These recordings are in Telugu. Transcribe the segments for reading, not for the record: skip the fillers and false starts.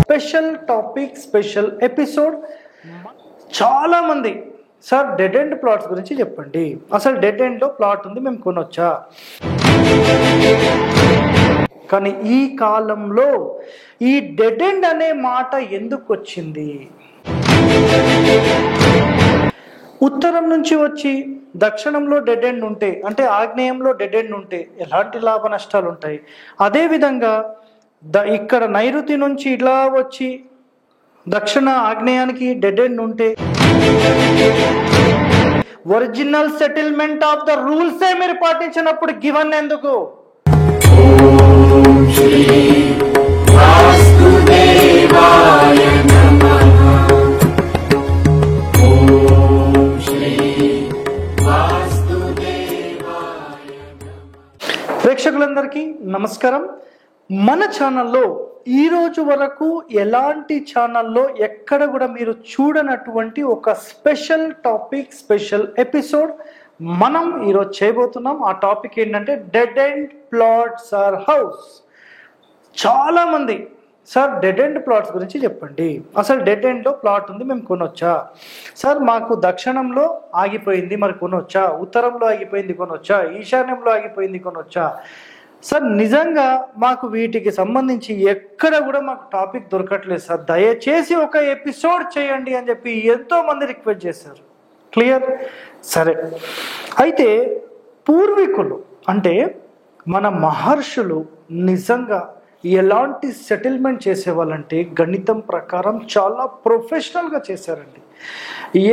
Special topic, special episode. చాలా మంది సార్ డెడ్ ఎండ్ ప్లాట్స్ గురించి చెప్పండి, అసలు డెడ్ ఎండ్లో ప్లాట్ ఉంది మేము కొనొచ్చా? కానీ ఈ కాలంలో ఈ డెడ్ ఎండ్ అనే మాట ఎందుకు వచ్చింది? ఉత్తరం నుంచి వచ్చి దక్షిణంలో డెడ్ ఎండ్ ఉంటే, అంటే ఆగ్నేయంలో డెడ్ ఎండ్ ఉంటే ఎలాంటి లాభ నష్టాలు ఉంటాయి? అదేవిధంగా ఇక్కడ నైరుతి నుంచి ఇలా వచ్చి దక్షిణ ఆగ్నేయానికి డెడ్ ఎండ్ ఉంటే ఒరిజినల్ సెటిల్మెంట్ ఆఫ్ ద రూల్సే మీరు పాటించినప్పుడు గివన్ ఎందుకు? ప్రేక్షకులందరికీ నమస్కారం. మన ఛానల్లో ఈరోజు వరకు ఎలాంటి ఛానల్లో ఎక్కడ కూడా మీరు చూడనటువంటి ఒక స్పెషల్ టాపిక్, స్పెషల్ ఎపిసోడ్ మనం ఈరోజు చేయబోతున్నాం. ఆ టాపిక్ ఏంటంటే dead end plots or house. చాలామంది సార్ డెడ్ ఎండ్ ప్లాట్స్ గురించి చెప్పండి, అసలు డెడ్ ఎండ్లో ప్లాట్ ఉంది మేము కొనొచ్చా? సార్ మాకు దక్షిణంలో ఆగిపోయింది మరి కొనొచ్చా? ఉత్తరంలో ఆగిపోయింది కొనొచ్చా? ఈశాన్యంలో ఆగిపోయింది కొనొచ్చా? సార్ నిజంగా మాకు వీటికి సంబంధించి ఎక్కడ కూడా మాకు టాపిక్ దొరకట్లేదు సార్, దయచేసి ఒక ఎపిసోడ్ చేయండి అని చెప్పి ఎంతోమంది రిక్వెస్ట్ చేశారు. క్లియర్? సరే, అయితే పూర్వీకులు అంటే మన మహర్షులు నిజంగా ఎలాంటి సెటిల్మెంట్ చేసేవాళ్ళంటే గణితం ప్రకారం చాలా ప్రొఫెషనల్గా చేశారండి.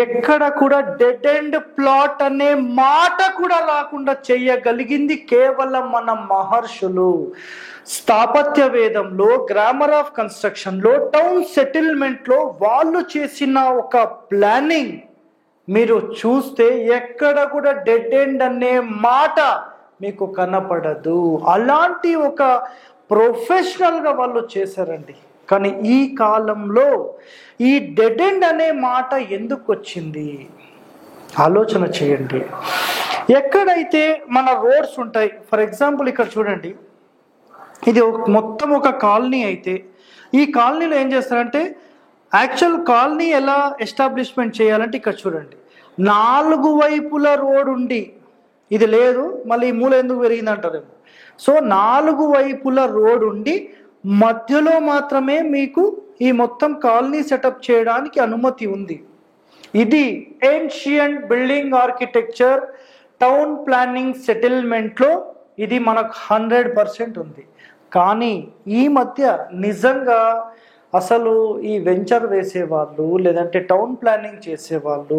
ఎక్కడ కూడా డెడ్ ఎండ్ ప్లాట్ అనే మాట కూడా రాకుండా చేయగలిగింది కేవలం మన మహర్షులు. స్థాపత్య వేదంలో, గ్రామర్ ఆఫ్ కన్స్ట్రక్షన్లో, టౌన్ సెటిల్మెంట్లో వాళ్ళు చేసిన ఒక ప్లానింగ్ మీరు చూస్తే ఎక్కడ కూడా డెడ్ ఎండ్ అనే మాట మీకు కనపడదు. అలాంటి ఒక ప్రొఫెషనల్గా వాళ్ళు చేశారండి. కానీ ఈ కాలంలో ఈ డెడ్ ఎండ్ అనే మాట ఎందుకు వచ్చింది ఆలోచన చేయండి. ఎక్కడైతే మన రోడ్స్ ఉంటాయి, ఫర్ ఎగ్జాంపుల్ ఇక్కడ చూడండి, ఇది మొత్తం ఒక కాలనీ అయితే ఈ కాలనీలో ఏం చేస్తారంటే యాక్చువల్ కాలనీ ఎలా ఎస్టాబ్లిష్మెంట్ చేయాలంటే ఇక్కడ చూడండి, 4 వైపుల రోడ్ ఉండి ఇది లేదు, మళ్ళీ ఈ మూల ఎందుకు పెరిగింది అంటారేమో. సో 4 వైపుల రోడ్ ఉండి మధ్యలో మాత్రమే మీకు ఈ మొత్తం కాలనీ సెటప్ చేయడానికి అనుమతి ఉంది. ఇది ancient building architecture, town planning సెటిల్మెంట్లో ఇది మనకు 100% ఉంది. కానీ ఈ మధ్య నిజంగా అసలు ఈ వెంచర్ వేసేవాళ్ళు లేదంటే టౌన్ ప్లానింగ్ చేసేవాళ్ళు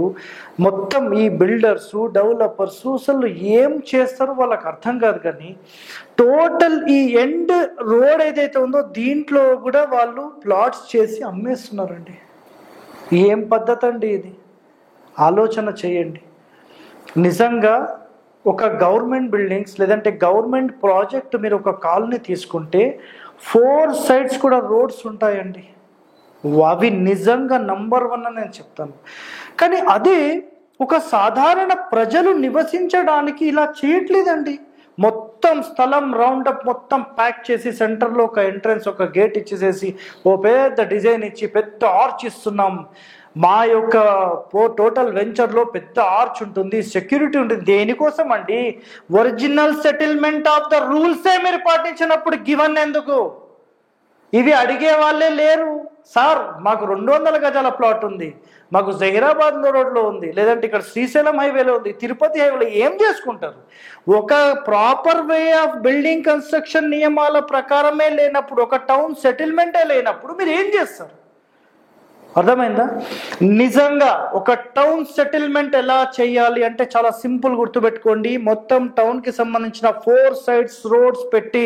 మొత్తం ఈ బిల్డర్సు, డెవలపర్సు అసలు ఏం చేస్తారో వాళ్ళకి అర్థం కాదు. కానీ టోటల్ ఈ ఎండ్ రోడ్ ఏదైతే ఉందో దీంట్లో కూడా వాళ్ళు ప్లాట్స్ చేసి అమ్మేస్తున్నారండి. ఏం పద్ధతి అండి ఇది? ఆలోచన చేయండి. నిజంగా ఒక గవర్నమెంట్ బిల్డింగ్స్ లేదంటే గవర్నమెంట్ ప్రాజెక్ట్ మీరు ఒక కాలనీ తీసుకుంటే 4 sides కూడా రోడ్స్ ఉంటాయండి. అవి నిజంగా నంబర్ 1 అని నేను చెప్తాను. కానీ అదే ఒక సాధారణ ప్రజలు నివసించడానికి ఇలా చేయట్లేదండి. మొత్తం స్థలం రౌండప్ మొత్తం ప్యాక్ చేసి సెంటర్లో ఒక ఎంట్రన్స్, ఒక గేట్ ఇచ్చేసేసి ఓ పెద్ద డిజైన్ ఇచ్చి పెద్ద ఆర్చ్ ఇస్తున్నాం. మా యొక్క టోటల్ వెంచర్లో పెద్ద ఆర్చ్ ఉంటుంది, సెక్యూరిటీ ఉంటుంది. దేనికోసం అండి? ఒరిజినల్ సెటిల్మెంట్ ఆఫ్ ద రూల్సే మీరు పాటించినప్పుడు గివన్ ఎందుకు? ఇవి అడిగే వాళ్ళే లేరు. సార్ మాకు 200 గజాల ప్లాట్ ఉంది, మాకు జహీరాబాద్ రోడ్లో ఉంది, లేదంటే ఇక్కడ శ్రీశైలం హైవేలో ఉంది, తిరుపతి హైవేలో. ఏం చేసుకుంటారు? ఒక proper way of building construction నియమాల ప్రకారమే లేనప్పుడు, ఒక టౌన్ సెటిల్మెంటే లేనప్పుడు మీరు ఏం చేస్తారు? అర్థమైందా? నిజంగా ఒక టౌన్ సెటిల్మెంట్ ఎలా చేయాలి అంటే చాలా సింపుల్, గుర్తుపెట్టుకోండి. మొత్తం టౌన్కి సంబంధించిన 4 sides రోడ్స్ పెట్టి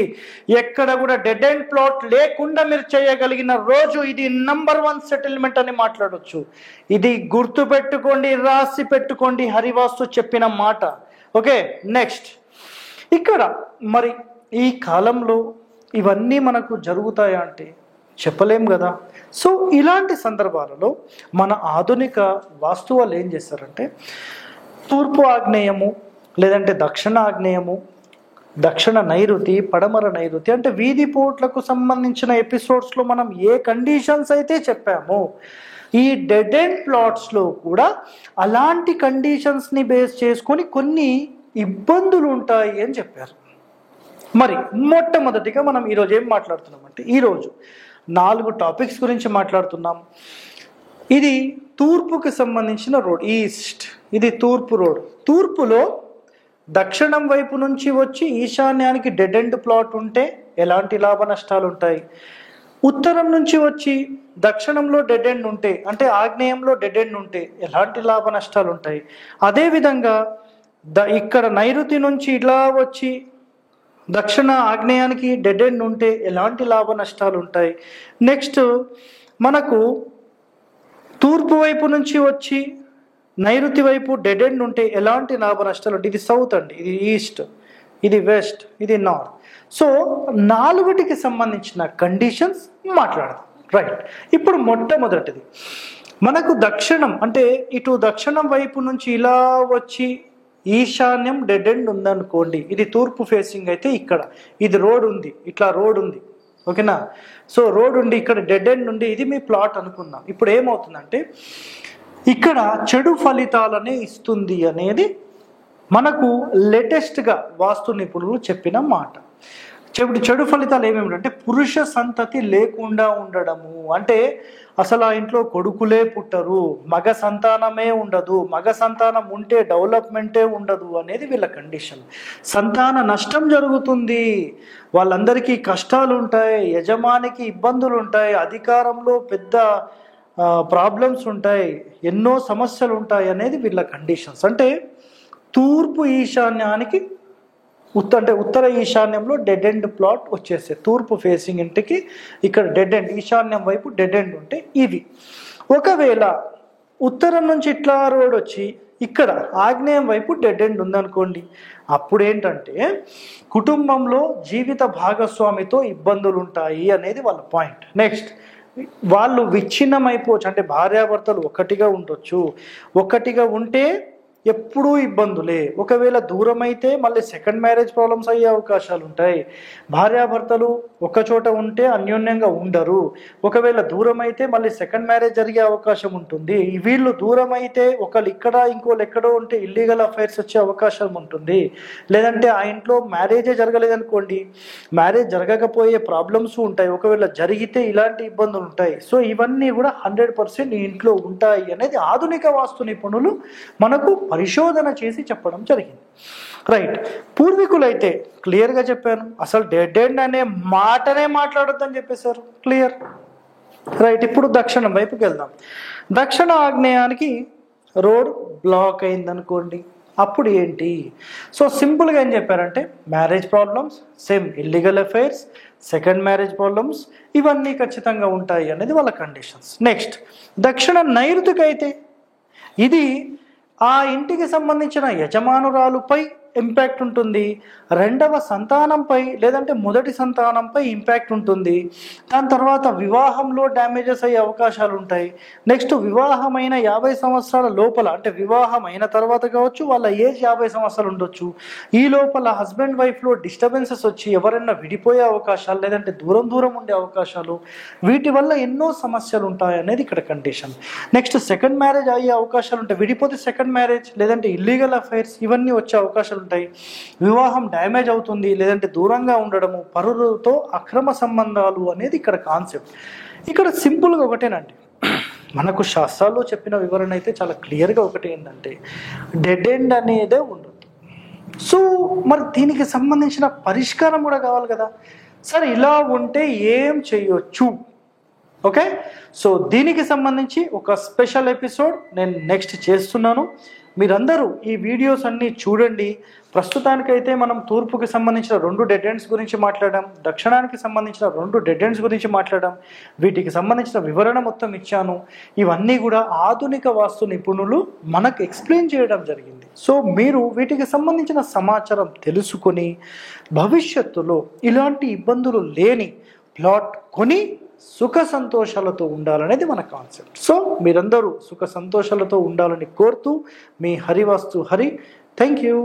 ఎక్కడ కూడా డెడ్ ఎండ్ ప్లాట్ లేకుండా మీరు చేయగలిగిన రోజు ఇది నంబర్ 1 సెటిల్మెంట్ అని మాట్లాడొచ్చు. ఇది గుర్తుపెట్టుకోండి, రాసి పెట్టుకోండి, హరివాస్తు చెప్పిన మాట. ఓకే, నెక్స్ట్ ఇక్కడ మరి ఈ కాలంలో ఇవన్నీ మనకు జరుగుతాయా అంటే చెప్పలేం కదా. సో ఇలాంటి సందర్భాలలో మన ఆధునిక వాస్తువులు ఏం చేస్తారంటే తూర్పు ఆగ్నేయము లేదంటే దక్షిణ ఆగ్నేయము దక్షిణ నైరుతి, పడమర నైరుతి అంటే వీధి పోట్లకు సంబంధించిన ఎపిసోడ్స్లో మనం ఏ కండిషన్స్ అయితే చెప్పామో ఈ డెడ్ ఎండ్ ప్లాట్స్లో కూడా అలాంటి కండిషన్స్ని బేస్ చేసుకొని కొన్ని ఇబ్బందులు ఉంటాయి అని చెప్పారు. మరి మొట్టమొదటిగా మనం ఈరోజు ఏం మాట్లాడుతున్నామంటే ఈరోజు 4 టాపిక్స్ గురించి మాట్లాడుతున్నాం. ఇది తూర్పుకి సంబంధించిన రోడ్, ఈస్ట్. ఇది తూర్పు రోడ్. తూర్పులో దక్షిణం వైపు నుంచి వచ్చి ఈశాన్యానికి డెడ్ ఎండ్ ప్లాట్ ఉంటే ఎలాంటి లాభ నష్టాలు ఉంటాయి. ఉత్తరం నుంచి వచ్చి దక్షిణంలో డెడ్ ఎండ్ ఉంటే అంటే ఆగ్నేయంలో డెడ్ ఎండ్ ఉంటే ఎలాంటి లాభ నష్టాలు ఉంటాయి. అదేవిధంగా ఇక్కడ నైరుతి నుంచి ఇలా వచ్చి దక్షిణ ఆగ్నేయానికి డెడ్ ఎండ్ ఉంటే ఎలాంటి లాభ నష్టాలు ఉంటాయి. నెక్స్ట్ మనకు తూర్పు వైపు నుంచి వచ్చి నైరుతి వైపు డెడ్ ఎండ్ ఉంటే ఎలాంటి లాభ నష్టాలు ఉంటాయి. ఇది సౌత్ అండి, ఇది ఈస్ట్, ఇది వెస్ట్, ఇది నార్త్. సో 4టికి సంబంధించిన కండిషన్స్ మాట్లాడదాం. రైట్, ఇప్పుడు మొట్టమొదటిది మనకు దక్షిణం అంటే ఇటు దక్షిణం వైపు నుంచి ఇలా వచ్చి ఈశాన్యం డెడ్ ఎండ్ ఉందనుకోండి, ఇది తూర్పు ఫేసింగ్ అయితే ఇక్కడ ఇది రోడ్ ఉంది, ఇట్లా రోడ్ ఉంది, ఓకేనా. సో రోడ్ ఉండి ఇక్కడ డెడ్ ఎండ్ ఉండి ఇది మీ ప్లాట్ అనుకుందాం. ఇప్పుడు ఏమవుతుందంటే ఇక్కడ చెడు ఫలితాలనే ఇస్తుంది అనేది మనకు లేటెస్ట్గా వాస్తు నిపుణులు చెప్పిన మాట. చెడు ఫలితాలు ఏమేమిటంటే పురుష సంతతి లేకుండా ఉండడము, అంటే అసలు ఆ ఇంట్లో కొడుకులే పుట్టరు, మగ సంతానమే ఉండదు, మగ సంతానం ఉంటే డెవలప్మెంటే ఉండదు అనేది వీళ్ళ కండిషన్. సంతాన నష్టం జరుగుతుంది, వాళ్ళందరికీ కష్టాలు ఉంటాయి, యజమానికి ఇబ్బందులు ఉంటాయి, అధికారంలో పెద్ద ప్రాబ్లమ్స్ ఉంటాయి, ఎన్నో సమస్యలు ఉంటాయి అనేది వీళ్ళ కండిషన్స్. అంటే తూర్పు ఈశాన్యానికి ఉత్తర ఈశాన్యంలో డెడ్ ఎండ్ ప్లాట్ వచ్చేస్తే తూర్పు ఫేసింగ్ ఇంటికి ఇక్కడ డెడ్ ఎండ్, ఈశాన్యం వైపు డెడ్ ఎండ్ ఉంటే ఇవి. ఒకవేళ ఉత్తరం నుంచి ఇట్లా రోడ్ వచ్చి ఇక్కడ ఆగ్నేయం వైపు డెడ్ ఎండ్ ఉందనుకోండి, అప్పుడు ఏంటంటే కుటుంబంలో జీవిత భాగస్వామితో ఇబ్బందులు ఉంటాయి అనేది వాళ్ళ పాయింట్. నెక్స్ట్ వాళ్ళు విచ్ఛిన్నమైపోవచ్చు, అంటే భార్యాభర్తలు ఒక్కటిగా ఉండొచ్చు, ఒక్కటిగా ఉంటే ఎప్పుడూ ఇబ్బందులే. ఒకవేళ దూరం అయితే మళ్ళీ సెకండ్ మ్యారేజ్ ప్రాబ్లమ్స్ అయ్యే అవకాశాలు ఉంటాయి. భార్యాభర్తలు ఒక చోట ఉంటే అన్యోన్యంగా ఉండరు, ఒకవేళ దూరం అయితే మళ్ళీ సెకండ్ మ్యారేజ్ జరిగే అవకాశం ఉంటుంది. వీళ్ళు దూరం అయితే ఒకళ్ళు ఇక్కడ ఇంకోళ్ళు ఎక్కడో ఉంటే ఇల్లీగల్ అఫైర్స్ వచ్చే అవకాశం ఉంటుంది. లేదంటే ఆ ఇంట్లో మ్యారేజే జరగలేదనుకోండి, మ్యారేజ్ జరగకపోయే ప్రాబ్లమ్స్ ఉంటాయి, ఒకవేళ జరిగితే ఇలాంటి ఇబ్బందులు ఉంటాయి. సో ఇవన్నీ కూడా 100% ఈ ఇంట్లో ఉంటాయి అనేది ఆధునిక వాస్తు నిపుణులు మనకు పరిశోధన చేసి చెప్పడం జరిగింది. రైట్, పూర్వీకులైతే క్లియర్గా చెప్పాను, అసలు డెడ్ ఎండ్ అనే మాటనే మాట్లాడొద్దని చెప్పేశారు, క్లియర్. రైట్, ఇప్పుడు దక్షిణం వైపుకి వెళ్దాం. దక్షిణ ఆగ్నేయానికి రోడ్ బ్లాక్ అయిందనుకోండి, అప్పుడు ఏంటి? సో సింపుల్గా ఏం చెప్పారంటే marriage problems, same illegal affairs, second marriage problems ఇవన్నీ ఖచ్చితంగా ఉంటాయి అనేది వాళ్ళ కండిషన్స్. నెక్స్ట్ దక్షిణ నైరుతికి అయితే ఇది ఆ ఇంటికి సంబంధించిన యజమానురాలుపై ఇంపాక్ట్ ఉంటుంది, రెండవ సంతానంపై లేదంటే మొదటి సంతానంపై ఇంపాక్ట్ ఉంటుంది, దాని తర్వాత వివాహంలో డ్యామేజెస్ అయ్యే అవకాశాలు ఉంటాయి. నెక్స్ట్ వివాహమైన 50 సంవత్సరాల లోపల, అంటే వివాహం అయిన తర్వాత కావచ్చు, వాళ్ళ ఏజ్ 50 సంవత్సరాలు ఉండొచ్చు, ఈ లోపల హస్బెండ్ వైఫ్లో డిస్టర్బెన్సెస్ వచ్చి ఎవరైనా విడిపోయే అవకాశాలు లేదంటే దూరం ఉండే అవకాశాలు, వీటి వల్ల ఎన్నో సమస్యలు ఉంటాయి అనేది ఇక్కడ కండిషన్. నెక్స్ట్ సెకండ్ మ్యారేజ్ అయ్యే అవకాశాలు ఉంటాయి, విడిపోతే సెకండ్ మ్యారేజ్ లేదంటే ఇల్లీగల్ అఫైర్స్ ఇవన్నీ వచ్చే అవకాశాలు ఉంటాయి. వివాహం డ్యామేజ్ అవుతుంది, లేదంటే దూరంగా ఉండడము, పరులతో అక్రమ సంబంధాలు అనేది ఇక్కడ కాన్సెప్ట్. ఇక్కడ సింపుల్గా ఒకటేనండి, మనకు శాస్త్రాల్లో చెప్పిన వివరణ అయితే చాలా క్లియర్గా ఒకటి ఏంటంటే డెడ్ ఎండ్ అనేదే ఉండదు. సో మరి దీనికి సంబంధించిన పరిష్కారం కూడా కావాలి కదా. సరే ఇలా ఉంటే ఏం చేయొచ్చు? ఓకే, సో దీనికి సంబంధించి ఒక స్పెషల్ ఎపిసోడ్ నేను నెక్స్ట్ చేస్తున్నాను. మీరందరూ ఈ వీడియోస్ అన్నీ చూడండి. ప్రస్తుతానికైతే మనం తూర్పుకి సంబంధించిన 2 డెడ్ ఎండ్స్ గురించి మాట్లాడాం, దక్షిణానికి సంబంధించిన 2 డెడ్ ఎండ్స్ గురించి మాట్లాడాం, వీటికి సంబంధించిన వివరణ మొత్తం ఇచ్చాను. ఇవన్నీ కూడా ఆధునిక వాస్తు నిపుణులు మనకు ఎక్స్ప్లెయిన్ చేయడం జరిగింది. సో మీరు వీటికి సంబంధించిన సమాచారం తెలుసుకొని భవిష్యత్తులో ఇలాంటి ఇబ్బందులు లేని ప్లాట్ కొని సుఖ సంతోషాలతో ఉండాలనేది మన కాన్సెప్ట్. సో మీరందరూ సుఖ సంతోషాలతో ఉండాలని కోరుతూ మీ హరివాస్తు హరి. Thank you.